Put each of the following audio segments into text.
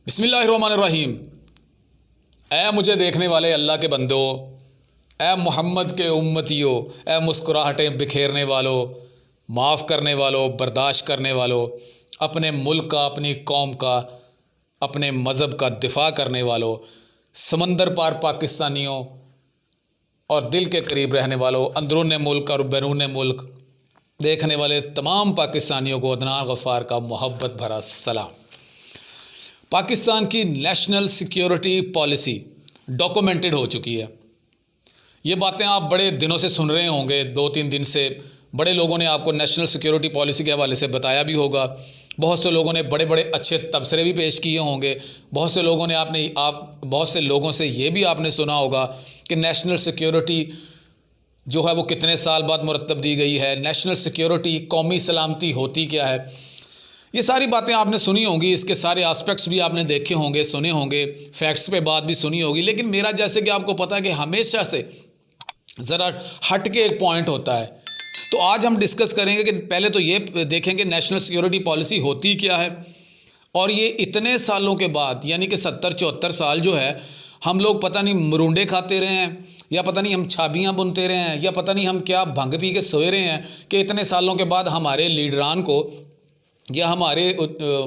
बिस्मिल्लाहिर्रहमानिर्रहीम। ऐ मुझे देखने वाले अल्लाह के बंदो, ऐ मोहम्मद के उम्मतियों, ऐ मुस्कुराहटें बिखेरने वालों, माफ़ करने वालों, बर्दाश्त करने वालों, अपने मुल्क का, अपनी कौम का, अपने मज़हब का दिफ़ा करने वालों, समंदर पार पाकिस्तानियों और दिल के करीब रहने वालों, अंदरून मुल्क और बैरून मुल्क देखने वाले तमाम पाकिस्तानियों को अदनान गफ़ार का मोहब्बत भरा सलाम। पाकिस्तान की नेशनल सिक्योरिटी पॉलिसी डॉक्यूमेंटेड हो चुकी है। ये बातें आप बड़े दिनों से सुन रहे होंगे, 2-3 दिन से बड़े लोगों ने आपको नेशनल सिक्योरिटी पॉलिसी के हवाले से बताया भी होगा। बहुत से लोगों ने बड़े बड़े अच्छे तबसरे भी पेश किए होंगे। बहुत से लोगों ने बहुत से लोगों से ये भी आपने सुना होगा कि नेशनल सिक्योरिटी जो है वो कितने साल बाद मुरतब दी गई है, नेशनल सिक्योरिटी, कौमी सलामती होती क्या है। ये सारी बातें आपने सुनी होंगी, इसके सारे एस्पेक्ट्स भी आपने देखे होंगे, सुने होंगे, फैक्ट्स पे बात भी सुनी होगी। लेकिन मेरा जैसे कि आपको पता है कि हमेशा से ज़रा हट के एक पॉइंट होता है, तो आज हम डिस्कस करेंगे कि पहले तो ये देखेंगे नेशनल सिक्योरिटी पॉलिसी होती क्या है, और ये इतने सालों के बाद, यानी कि 70-74 साल जो है, हम लोग पता नहीं मरुंडे खाते रहे हैं, या पता नहीं हम छाबियाँ बुनते रहे हैं, या पता नहीं हम क्या भंग पी के सोए रहे हैं कि इतने सालों के बाद हमारे लीडरान को या हमारे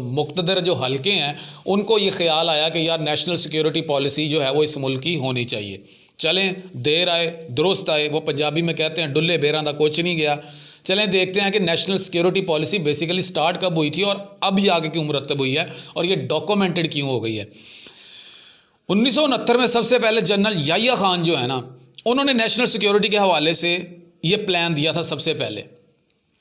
मुक़्तदर जो हल्के हैं उनको ये ख्याल आया कि यार नेशनल सिक्योरिटी पॉलिसी जो है वो इस मुल्क की होनी चाहिए। चलें, देर आए दुरुस्त आए, वो पंजाबी में कहते हैं डुल्ले बेरां दा कुछ नहीं गया। चलें देखते हैं कि national security policy basically start कब हुई थी और अब ये आगे क्यों मुरतब हुई है और ये डॉक्यूमेंटेड क्यों हो गई है। 1969 में सबसे पहले जनरल याहिया खान जो है ना, उन्होंने नेशनल सिक्योरिटी के हवाले से ये प्लान दिया था। सबसे पहले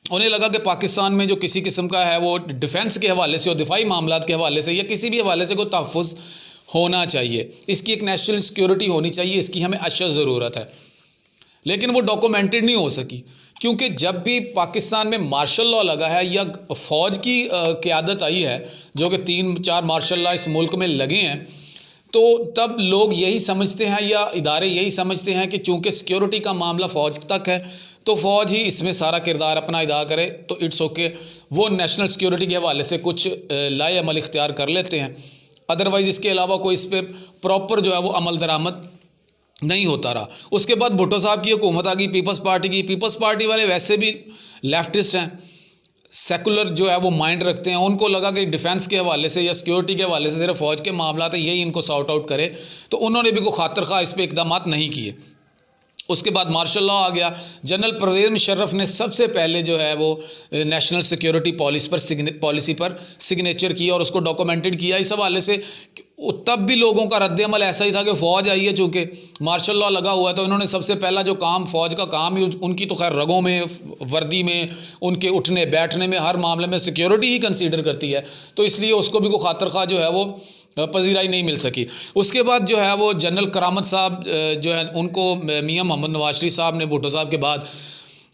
उन्हें लगा कि पाकिस्तान में जो किसी किस्म का है वो डिफेंस के हवाले से और दिफाई मामलात के हवाले से या किसी भी हवाले से कोई तहफ़्फ़ुज़ होना चाहिए, इसकी एक नेशनल सिक्योरिटी होनी चाहिए, इसकी हमें अशद ज़रूरत है। लेकिन वो डॉक्यूमेंटेड नहीं हो सकी, क्योंकि जब भी पाकिस्तान में मार्शल लॉ लगा है या फ़ौज की क़यादत आई है, जो कि 3-4 मार्शल लॉ इस मुल्क में लगे हैं, तो तब लोग यही समझते हैं या इदारे यही समझते हैं कि चूँकि सिक्योरिटी का मामला फ़ौज तक है तो फ़ौज ही इसमें सारा किरदार अपना अदा करे, तो इट्स ओके, वो नेशनल सिक्योरिटी के हवाले से कुछ लाए अमल इख्तियार कर लेते हैं। अदरवाइज़ इसके अलावा कोई इस पर प्रॉपर जो है वो अमल दरामद नहीं होता रहा। उसके बाद भुट्टो साहब की हुकूमत आ गई, पीपल्स पार्टी की। पीपल्स पार्टी वाले वैसे भी लेफ्टिस्ट हैं, सेकुलर जो है वो माइंड रखते हैं। उनको लगा कि डिफेंस के हवाले से या सिक्योरिटी के हवाले से सिर्फ फ़ौज के मामला थे, यही इनको सॉर्ट आउट करे, तो उन्होंने भी कोई खातिर खा इस पर इकदाम नहीं किए। उसके बाद मार्शल लॉ आ गया। जनरल परवेज़ मुशर्रफ ने सबसे पहले जो है वो नेशनल सिक्योरिटी पॉलिसी पर सिग्नेचर किया और उसको डॉक्यूमेंटेड किया। इस हवाले से तब भी लोगों का रद्द अमल ऐसा ही था कि फ़ौज आई है, चूँकि मार्शल लॉ लगा हुआ था, उन्होंने सबसे पहला जो काम फ़ौज का काम ही, उनकी तो खैर रगों में, वर्दी में, उनके उठने बैठने में, हर मामले में सिक्योरिटी ही कंसीडर करती है, तो इसलिए उसको भी कोई खातिर खा जो है वो पजीराई नहीं मिल सकी। उसके बाद जो है वो जनरल करामत साहब जो है, उनको मियां मोहम्मद नवाज शरीफ साहब ने भुट्टो साहब के बाद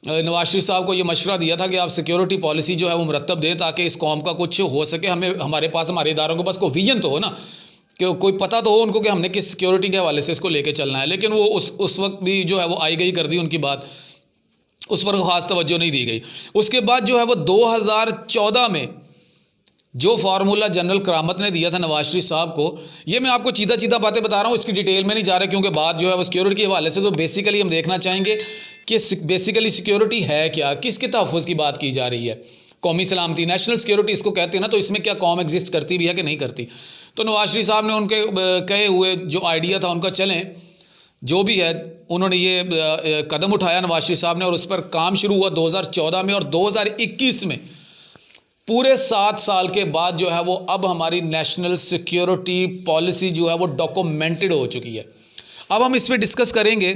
नवाज शरीफ साहब को ये मशवरा दिया था कि आप सिक्योरिटी पॉलिसी जो है वो मुरतब दें ताकि इस कौम का कुछ हो सके। हमें हमारे पास, हमारे इदारों के पास कोई विजन तो हो ना, कि कोई पता तो हो उनको कि हमने किस सिक्योरिटी के हवाले से इसको लेके चलना है। लेकिन वो उस वक्त भी जो है वो आई गई कर दी उनकी बात, उस पर ख़ास तवज्जो नहीं दी गई। उसके बाद जो है वो 2014 में जो फार्मूला जनरल करामत ने दिया था नवाज शरीफ साहब को, ये मैं आपको चीदा चीदा बातें बता रहा हूँ, इसकी डिटेल में नहीं जा रहा, क्योंकि बात जो है वो सिक्योरिटी के हवाले से, तो बेसिकली हम देखना चाहेंगे कि बेसिकली सिक्योरिटी है क्या, किसके तहफ़्फ़ुज़ की बात की जा रही है। कौमी सलामती, नेशनल सिक्योरिटी इसको कहते हैं ना, तो इसमें क्या कौम एग्जिस्ट करती भी है कि नहीं करती। तो नवाज शरीफ साहब ने उनके कहे हुए जो आइडिया था उनका, चलें जो भी है, उन्होंने ये कदम उठाया नवाज शरीफ साहब ने, और उस पर काम शुरू हुआ 2014 में। और 2021 में पूरे 7 साल के बाद जो है वो अब हमारी नेशनल सिक्योरिटी पॉलिसी जो है वो डॉक्यूमेंटेड हो चुकी है। अब हम इस पर डिस्कस करेंगे।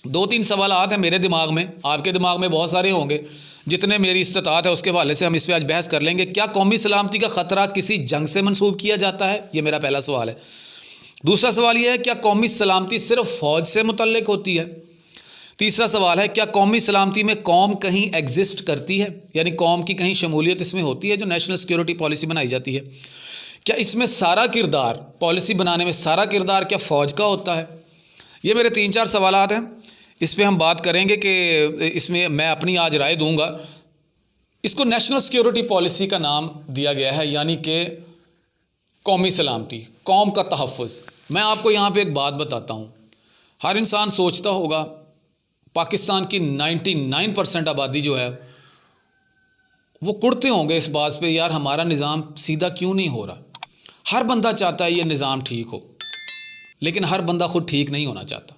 2-3 सवाल हैं मेरे दिमाग में, आपके दिमाग में बहुत सारे होंगे, जितने मेरी इस्तात है उसके हवाले से हम इस पर आज बहस कर लेंगे। क्या कौमी सलामती का ख़तरा किसी जंग से मंसूब किया जाता है? ये मेरा पहला सवाल है। दूसरा सवाल यह है, क्या कौमी सलामती सिर्फ फ़ौज से मुतल्लिक होती है? तीसरा सवाल है, क्या कौमी सलामती में कौम कहीं एग्जिस्ट करती है, यानी कौम की कहीं शमूलियत इसमें होती है जो नेशनल सिक्योरिटी पॉलिसी बनाई जाती है? क्या इसमें सारा किरदार, पॉलिसी बनाने में सारा किरदार क्या फ़ौज का होता है? ये मेरे 3-4 सवाल हैं, इस पर हम बात करेंगे कि इसमें मैं अपनी आज राय दूंगा। इसको नेशनल सिक्योरिटी पॉलिसी का नाम दिया गया है, यानी कि कौमी सलामती, कौम का तहफ़्फ़ुज़। मैं आपको यहाँ पे एक बात बताता हूँ। हर इंसान सोचता होगा, पाकिस्तान की 99% आबादी जो है वो कुड़ते होंगे इस बात पे, यार हमारा निज़ाम सीधा क्यों नहीं हो रहा। हर बंदा चाहता है ये निज़ाम ठीक हो, लेकिन हर बंदा खुद ठीक नहीं होना चाहता।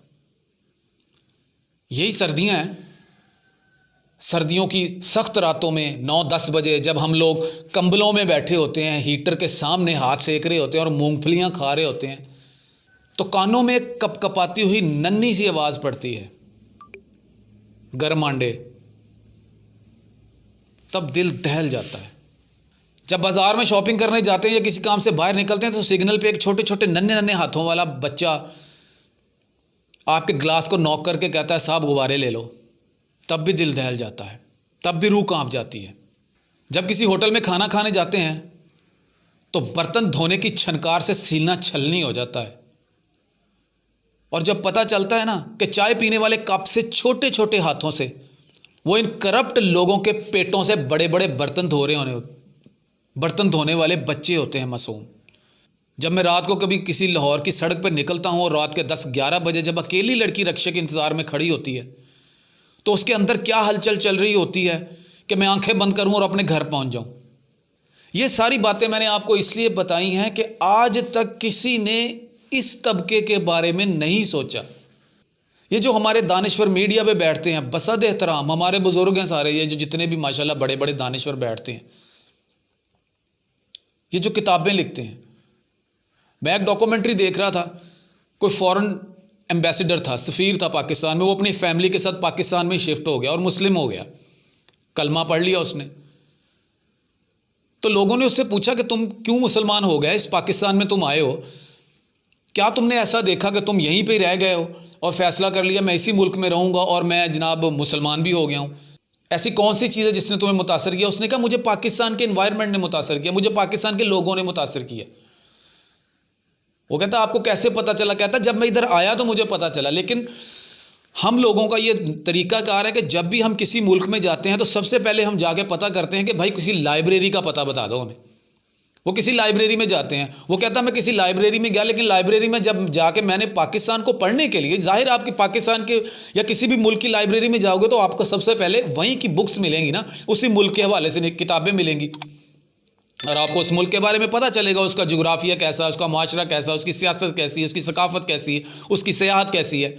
यही सर्दियाँ हैं, सर्दियों की सख्त रातों में 9-10 बजे जब हम लोग कंबलों में बैठे होते हैं, हीटर के सामने हाथ सेक रहे होते हैं और मूंगफलियां खा रहे होते हैं, तो कानों में कपकपाती हुई नन्ही सी आवाज़ पड़ती है, गरम आंडे। तब दिल दहल जाता है। जब बाज़ार में शॉपिंग करने जाते हैं या किसी काम से बाहर निकलते हैं तो सिग्नल पे एक छोटे छोटे नन्हे नन्हे हाथों वाला बच्चा आपके ग्लास को नॉक करके कहता है साहब गुब्बारे ले लो। तब भी दिल दहल जाता है, तब भी रूह कांप जाती है। जब किसी होटल में खाना खाने जाते हैं तो बर्तन धोने की छनकार से सीना छलनी हो जाता है, और जब पता चलता है ना कि चाय पीने वाले कप से छोटे छोटे हाथों से वो इन करप्ट लोगों के पेटों से बड़े बड़े बर्तन बर्तन धोने वाले बच्चे होते हैं मासूम। जब मैं रात को कभी किसी लाहौर की सड़क पर निकलता हूँ और रात के 10-11 बजे जब अकेली लड़की रक्षा के इंतज़ार में खड़ी होती है तो उसके अंदर क्या हलचल चल रही होती है कि मैं आंखें बंद करूं और अपने घर पहुंच जाऊं। ये सारी बातें मैंने आपको इसलिए बताई हैं कि आज तक किसी ने इस तबके के बारे में नहीं सोचा। ये जो हमारे दानिश्वर मीडिया पे बैठते हैं, बसद एहतराम हमारे बुजुर्ग हैं सारे, ये जो जितने भी माशाल्लाह बड़े बड़े दानिश्वर बैठते हैं, ये जो किताबें लिखते हैं। मैं एक डॉक्यूमेंट्री देख रहा था, कोई फॉरेन एम्बेसडर था, सफ़ीर था पाकिस्तान में, वो अपनी फैमिली के साथ पाकिस्तान में शिफ्ट हो गया और मुस्लिम हो गया, कलमा पढ़ लिया उसने। तो लोगों ने उससे पूछा कि तुम क्यों मुसलमान हो गए, इस पाकिस्तान में तुम आए हो, क्या तुमने ऐसा देखा कि तुम यहीं पे रह गए हो और फैसला कर लिया मैं इसी मुल्क में रहूँगा और मैं जनाब मुसलमान भी हो गया हूँ। ऐसी कौन सी चीज़ है जिसने तुम्हें मुतासर किया? उसने कहा मुझे पाकिस्तान के इन्वायरमेंट ने मुतासर किया, मुझे पाकिस्तान के लोगों ने मुतासर किया। वो कहता आपको कैसे पता चला? कहता जब मैं इधर आया तो मुझे पता चला। लेकिन हम लोगों का ये तरीकाकार है कि जब भी हम किसी मुल्क में जाते हैं तो सबसे पहले हम जाके पता करते हैं कि भाई किसी लाइब्रेरी का पता बता दो हमें। वो किसी लाइब्रेरी में जाते हैं, वो कहता मैं किसी लाइब्रेरी में गया, लेकिन लाइब्रेरी में जब जाके मैंने पाकिस्तान को पढ़ने के लिए, जाहिर आपकी पाकिस्तान के या किसी भी मुल्क की लाइब्रेरी में जाओगे तो आपको सबसे पहले वहीं की बुक्स मिलेंगी ना, उसी मुल्क के हवाले से किताबें मिलेंगी और आपको उस मुल्क के बारे में पता चलेगा, उसका जोग्राफिया कैसा है, उसका माशरा कैसा है, उसकी सियासत कैसी है, उसकी सकाफत कैसी है, उसकी सियाहत कैसी है।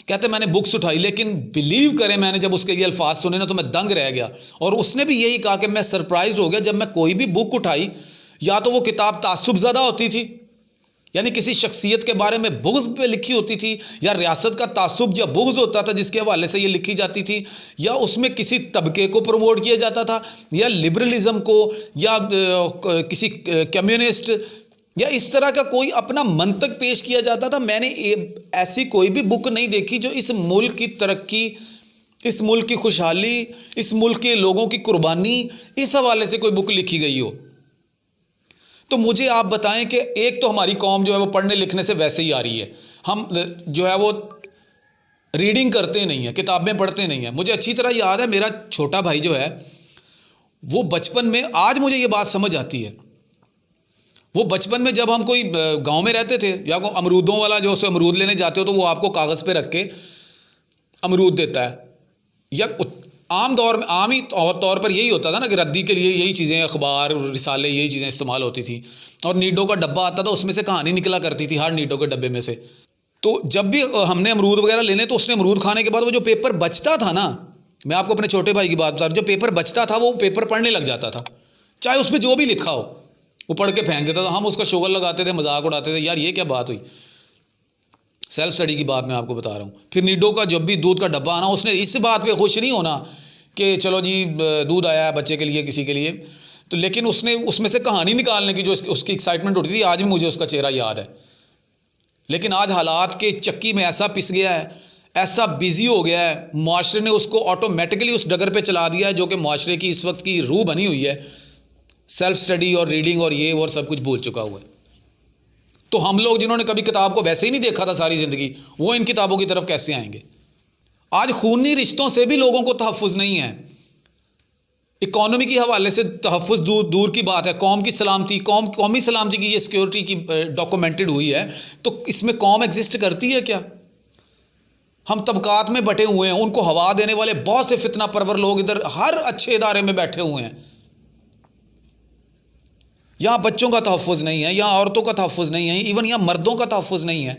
कहते मैंने बुक्स उठाई, लेकिन बिलीव करें मैंने जब उसके लिए अल्फाज सुने ना तो मैं दंग रह गया। और उसने भी यही कहा कि मैं सरप्राइज हो गया जब मैं कोई भी बुक उठाई, या तो वो किताब तासुब ज़दा होती थी, यानी किसी शख्सियत के बारे में बुग़्ज़ पे लिखी होती थी, या रियासत का तासुब या बुग़्ज़ होता था जिसके हवाले से ये लिखी जाती थी, या उसमें किसी तबके को प्रमोट किया जाता था, या लिबरलिज़म को, या किसी कम्युनिस्ट, या इस तरह का कोई अपना मंतक पेश किया जाता था। मैंने ऐसी कोई भी बुक नहीं देखी जो इस मुल्क की तरक्की, इस मुल्क की खुशहाली, इस मुल्क के लोगों की कुर्बानी, इस हवाले से कोई बुक लिखी गई हो। तो मुझे आप बताएं कि एक तो हमारी कौम जो है वो पढ़ने लिखने से वैसे ही आ रही है, हम जो है वो रीडिंग करते नहीं है, किताबें पढ़ते नहीं है। मुझे अच्छी तरह याद है, मेरा छोटा भाई जो है वो बचपन में, आज मुझे ये बात समझ आती है, वो बचपन में जब हम कोई गांव में रहते थे या कोई अमरूदों वाला जो उसे अमरूद लेने जाते हो तो वो आपको कागज़ पे रख के अमरूद देता है, या आम ही तौर पर यही होता था ना कि रद्दी के लिए यही चीज़ें, अखबार रिसाले, यही चीज़ें इस्तेमाल होती थी। और नीडो का डब्बा आता था, उसमें से कहानी निकला करती थी हर नीडो के डब्बे में से। तो जब भी हमने अमरूद वगैरह लेने तो उसने अमरूद खाने के बाद वो जो पेपर बचता था ना, मैं आपको अपने छोटे भाई की बात बता रहा हूँ, जो पेपर बचता था वो पेपर पढ़ने लग जाता था, चाहे उस पर जो भी लिखा हो वो पढ़ के फेंक देता था। हम उसका शुगर लगाते थे, मजाक उड़ाते थे, यार ये क्या बात हुई। सेल्फ स्टडी की बात मैं आपको बता रहा हूँ। फिर नीडो का जब भी दूध का डब्बा आना, उसने इस बात पे खुश नहीं होना कि चलो जी दूध आया है बच्चे के लिए, किसी के लिए, तो लेकिन उसने उसमें से कहानी निकालने की जो उसकी एक्साइटमेंट होती थी, आज भी मुझे उसका चेहरा याद है। लेकिन आज हालात के चक्की में ऐसा पिस गया है, ऐसा बिजी हो गया है, माशरे ने उसको ऑटोमेटिकली उस डगर पे चला दिया है जो कि माशरे की इस वक्त की रूह बनी हुई है। सेल्फ स्टडी और रीडिंग और ये और सब कुछ भूल चुका हुआ है। तो हम लोग जिन्होंने कभी किताब को वैसे ही नहीं देखा था सारी ज़िंदगी, वो इन किताबों की तरफ कैसे आएंगे? आज खूनी रिश्तों से भी लोगों को तहफ़्फ़ुज़ नहीं है। इकॉनमी के हवाले से तहफ़्फ़ुज़ दूर दूर की बात है, कौम की सलामती, कौमी सलामती की ये सिक्योरिटी की डॉक्यूमेंटेड हुई है, तो इसमें कौम एग्जिस्ट करती है क्या? हम तबकात में बटे हुए हैं, उनको हवा देने वाले बहुत से फितना परवर लोग इधर हर अच्छे इदारे में बैठे हुए हैं। यहाँ बच्चों का तहफ़्फ़ुज़ नहीं है, यहाँ औरतों का तहफ़्फ़ुज़ नहीं है, इवन यहाँ मर्दों का तहफ़्फ़ुज़ नहीं है।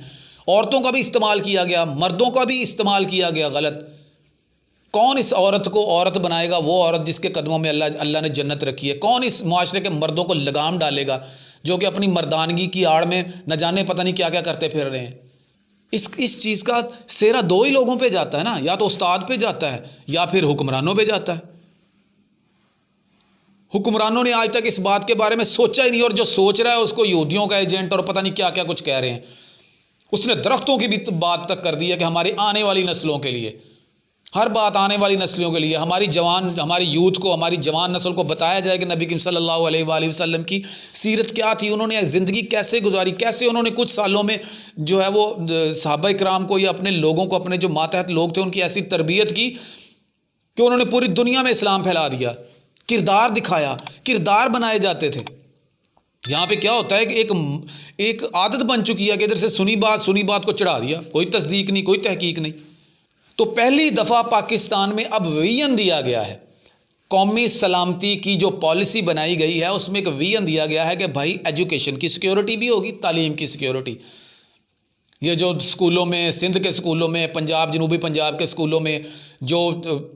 औरतों का भी इस्तेमाल किया गया, मर्दों का भी इस्तेमाल किया गया गलत। कौन इस औरत को औरत बनाएगा? वो औरत जिसके कदमों में अल्लाह ने जन्नत रखी है। कौन इस माशरे के मर्दों को लगाम डालेगा जो कि अपनी मर्दानगी की आड़ में न जाने पता नहीं क्या क्या करते फिर रहे हैं। इस चीज़ का सेहरा दो ही लोगों पे जाता है ना, या तो उस्ताद पे जाता है या फिर हुक्मरानों पे जाता है। हुक्मरानों ने आज तक इस बात के बारे में सोचा ही नहीं, और जो सोच रहा है उसको यहूदियों का एजेंट और पता नहीं क्या क्या कुछ कह रहे हैं। उसने दरख्तों की भी बात तक कर दी है कि हमारी आने वाली नस्लों के लिए, हर बात आने वाली नस्लों के लिए, हमारी यूथ को, हमारी जवान नस्ल को बताया जाए कि नबी करीम सल्लल्लाहु अलैहि वसल्लम की सीरत क्या थी, उन्होंने ज़िंदगी कैसे गुजारी, कैसे उन्होंने कुछ सालों में जो है वो सहाबा इकराम को या अपने लोगों को, अपने जो मातहत लोग थे उनकी ऐसी तरबियत की कि उन्होंने पूरी दुनिया में इस्लाम फैला दिया। किरदार दिखाया, किरदार बनाए जाते थे। यहाँ पे क्या होता है कि एक आदत बन चुकी है कि इधर से सुनी बात को चढ़ा दिया, कोई तस्दीक नहीं, कोई तहकीक नहीं। तो पहली दफ़ा पाकिस्तान में अब विजन दिया गया है, कौमी सलामती की जो पॉलिसी बनाई गई है उसमें एक विजन दिया गया है कि भाई एजुकेशन की सिक्योरिटी भी होगी, तालीम की सिक्योरिटी। ये जो स्कूलों में, सिंध के स्कूलों में, पंजाब, जनूबी पंजाब के स्कूलों में जो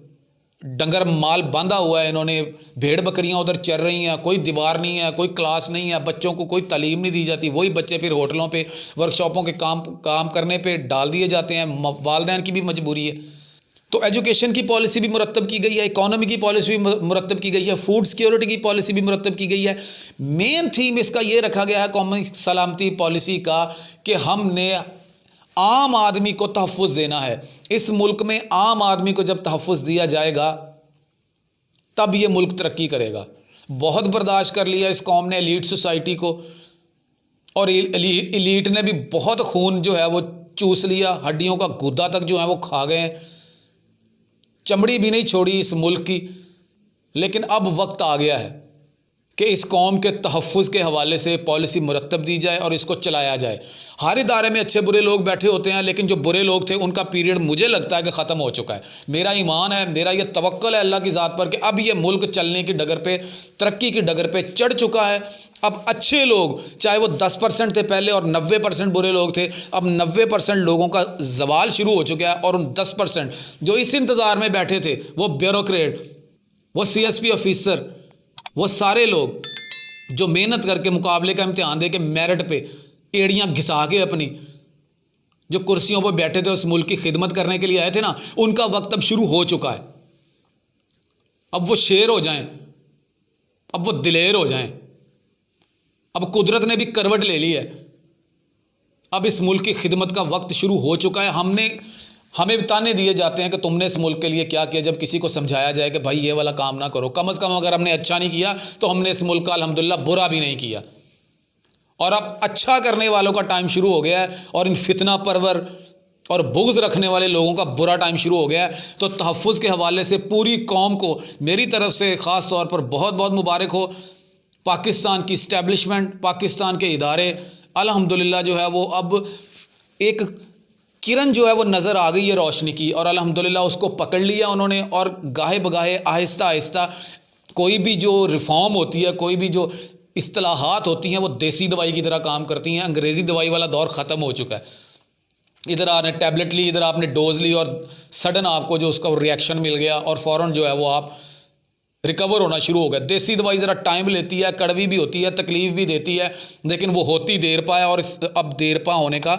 डंगर माल बांधा हुआ है, इन्होंने भेड़ बकरियां उधर चर रही हैं, कोई दीवार नहीं है, कोई क्लास नहीं है, बच्चों को कोई तालीम नहीं दी जाती। वही बच्चे फिर होटलों पे, वर्कशॉपों के काम करने पे डाल दिए जाते हैं। वालिदैन की भी मजबूरी है। तो एजुकेशन की पॉलिसी भी मुरतब की गई है, इकॉनमी की पॉलिसी भी मुरतब की गई है, फूड सिक्योरिटी की पॉलिसी भी मुरतब की गई है। मेन थीम इसका ये रखा गया है कौमी सलामती पॉलिसी का कि हमने आम आदमी को तहफ़्फ़ुज़ देना है। इस मुल्क में आम आदमी को जब तहफ़्फ़ुज़ दिया जाएगा तब ये मुल्क तरक्की करेगा। बहुत बर्दाश्त कर लिया इस कौम ने एलीट सोसाइटी को, और एलीट ने भी बहुत खून जो है वो चूस लिया, हड्डियों का गुद्दा तक जो है वो खा गए, चमड़ी भी नहीं छोड़ी इस मुल्क की। लेकिन अब वक्त आ गया है कि इस कौम के तहफ़्फ़ुज़ के हवाले से पॉलिसी मुरतब दी जाए और इसको चलाया जाए। हर इदारे में अच्छे बुरे लोग बैठे होते हैं, लेकिन जो बुरे लोग थे उनका पीरियड मुझे लगता है कि ख़त्म हो चुका है। मेरा ईमान है, मेरा ये तवक्कुल है अल्लाह की ज़ात पर कि अब ये मुल्क चलने की डगर पे, तरक्की की डगर पे चढ़ चुका है। अब अच्छे लोग, चाहे वो 10% थे पहले और 90% बुरे लोग थे, अब 90% लोगों का ज़वाल शुरू हो चुका है। और उन 10% जो इस इंतज़ार में बैठे थे, वो ब्यूरोक्रेट, वो CSP ऑफिसर, वो सारे लोग जो मेहनत करके मुकाबले का इम्तिहान दे के मेरिट पे एड़ियाँ घिसा के अपनी जो कुर्सियों पर बैठे थे, उस मुल्क की खिदमत करने के लिए आए थे ना, उनका वक्त अब शुरू हो चुका है। अब वो शेर हो जाएं, अब वो दिलेर हो जाएं। अब कुदरत ने भी करवट ले ली है। अब इस मुल्क की खिदमत का वक्त शुरू हो चुका है। हमें ताने दिए जाते हैं कि तुमने इस मुल्क के लिए क्या किया, जब किसी को समझाया जाए कि भाई ये वाला काम ना करो। कम से कम अगर हमने अच्छा नहीं किया तो हमने इस मुल्क का अल्हम्दुलिल्लाह बुरा भी नहीं किया। और अब अच्छा करने वालों का टाइम शुरू हो गया है, और इन फितना परवर और बुग़्ज़ रखने वाले लोगों का बुरा टाइम शुरू हो गया है। तो तहफ़्फ़ुज़ के हवाले से पूरी कौम को मेरी तरफ से ख़ास तौर पर बहुत बहुत मुबारक हो। पाकिस्तान की इस्टेब्लिशमेंट, पाकिस्तान के इदारे अल्हम्दुलिल्लाह जो है वो अब एक किरण जो है वो नज़र आ गई है रोशनी की, और अल्हम्दुलिल्लाह उसको पकड़ लिया उन्होंने। और गाहे बगाहे आहिस्ता आहिस्ता कोई भी जो रिफ़ॉर्म होती है, कोई भी जो इस्तिलाहात होती हैं, वो देसी दवाई की तरह काम करती हैं। अंग्रेज़ी दवाई वाला दौर ख़त्म हो चुका है। इधर आपने टैबलेट ली, इधर आपने डोज ली, और सडन आपको जो उसका रिएक्शन मिल गया और फ़ौरन जो है वो आप रिकवर होना शुरू हो गया। देसी दवाई ज़रा टाइम लेती है, कड़वी भी होती है, तकलीफ़ भी देती है, लेकिन वो होती देर पा है। और अब देर पा होने का,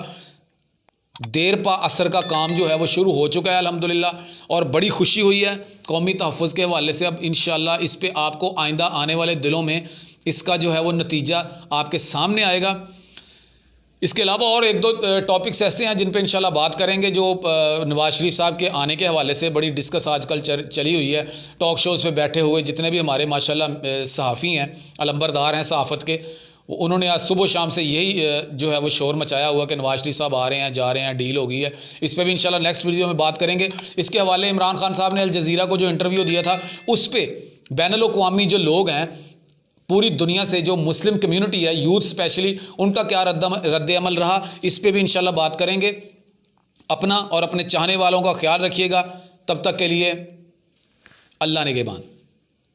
देर पा असर का काम जो है वो शुरू हो चुका है अल्हम्दुलिल्लाह। और बड़ी खुशी हुई है कौमी तहफ़्फ़ुज़ के हवाले से। अब इंशाअल्लाह इस पे आपको आइंदा आने वाले दिनों में इसका जो है वो नतीजा आपके सामने आएगा। इसके अलावा और एक दो टॉपिक्स ऐसे हैं जिन पे इंशाल्लाह बात करेंगे, जो नवाज़ शरीफ साहब के आने के हवाले से बड़ी डिस्कस आजकल चली हुई है। टॉक शोज़ पे बैठे हुए जितने भी हमारे माशाल्लाह सहाफ़ी हैं, अलंबरदार हैं सहाफ़त के, उन्होंने आज सुबह शाम से यही जो है वो शोर मचाया हुआ कि नवाज़ शरीफ साहब आ रहे हैं, जा रहे हैं, डील हो गई है। इस पर भी इंशाल्लाह नेक्स्ट वीडियो में बात करेंगे। इसके हवाले इमरान खान साहब ने अल जज़ीरा को जो इंटरव्यू दिया था, उस पर बैनुल अक़वामी जो लोग हैं पूरी दुनिया से, जो मुस्लिम कम्युनिटी है, यूथ स्पेशली, उनका क्या रद्द अमल रहा, इस पे भी इंशाल्लाह बात करेंगे। अपना और अपने चाहने वालों का ख्याल रखिएगा। तब तक के लिए अल्लाह निगहबान।